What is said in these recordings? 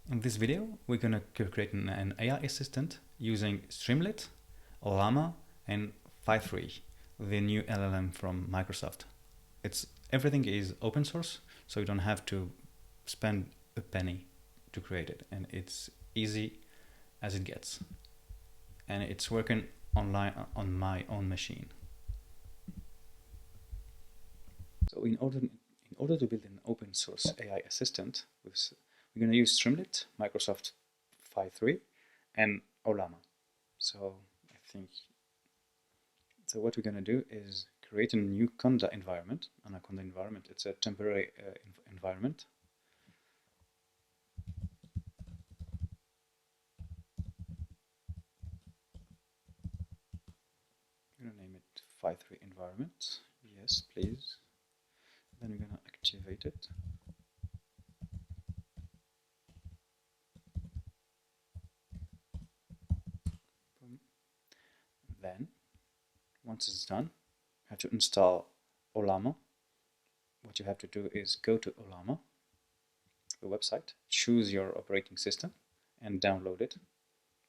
In this video, we're going to create an AI assistant using Streamlit, Ollama, and Phi-3, the new LLM from Microsoft. Everything is open source, so you don't have to spend a penny to create it, and it's easy as it gets. And it's working online on my own machine. So in order to build an open source AI assistant, we're going to use Streamlit, Microsoft Phi-3, and Ollama. So what we're going to do is create a new Conda environment. Anaconda environment, it's a temporary environment. I'm going to name it Phi-3 environment. Yes, please. Then we're going to activate it. Then, once it's done, you have to install Ollama. What you have to do is go to Ollama, the website, choose your operating system, and download it,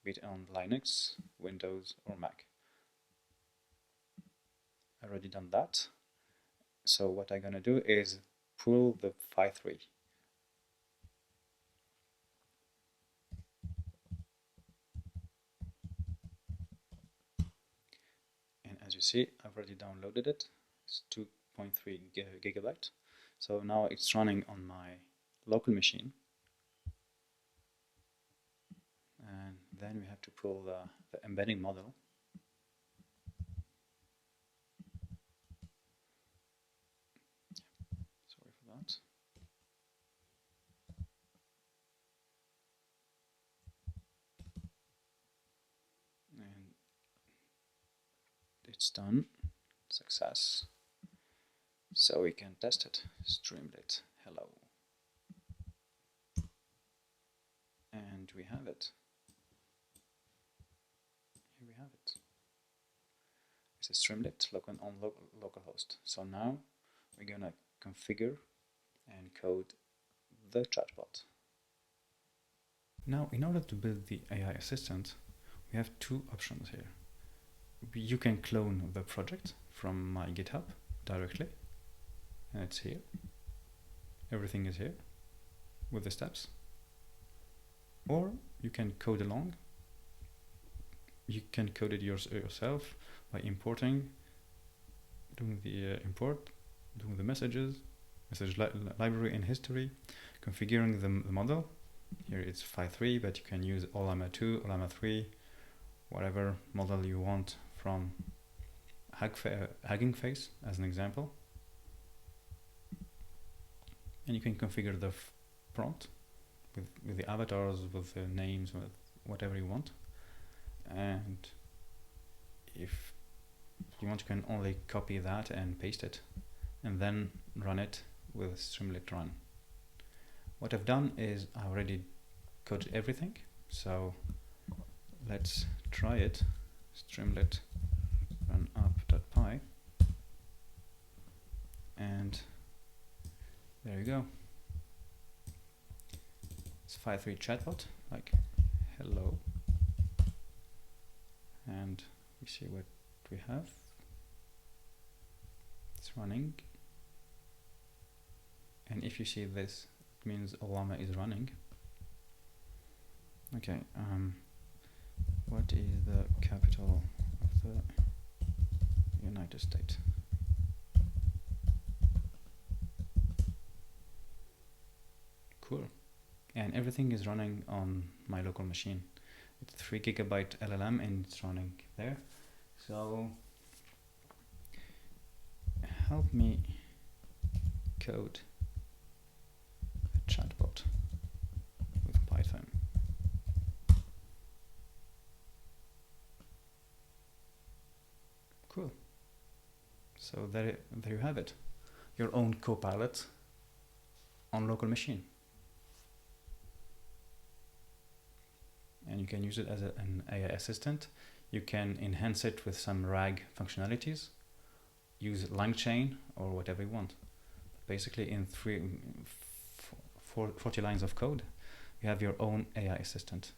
be it on Linux, Windows, or Mac. I've already done that. So what I'm going to do is pull the Phi-3. And as you see, I've already downloaded it. It's 2.3 gigabyte. So now it's running on my local machine. And then we have to pull the embedding model. Sorry for that. And it's done. Success. So we can test it. Streamlit. Hello. And we have it. Here we have it. It's a Streamlit on localhost. So now we're gonna configure and code the chatbot. Now, in order to build the AI assistant, we have two options here. You can clone the project from my GitHub directly, and it's here. Everything is here with the steps. Or you can code along. You can code it yourself by importing, doing the import, doing the message library and history, configuring the model. Here it's Phi-3, but you can use Ollama 2, Ollama 3, whatever model you want from Hugging Face as an example. And you can configure the prompt with the avatars, with the names, with whatever you want. And if you want, you can only copy that and paste it, and then run it with Streamlit run. What I've done is I already coded everything, so let's try it. Streamlit run up.py, and there you go. It's Phi-3 chatbot, like hello, and we see what we have. It's running, and if you see this, it means Ollama is running. Okay, what is the capital of the United States? Cool. And everything is running on my local machine. It's 3 gigabyte LLM and it's running there. So help me code a chatbot with Python. Cool. So there you have it. Your own copilot on local machine. And you can use it as an AI assistant. You can enhance it with some RAG functionalities, use line chain or whatever you want. Basically in 40 lines of code, you have your own AI assistant.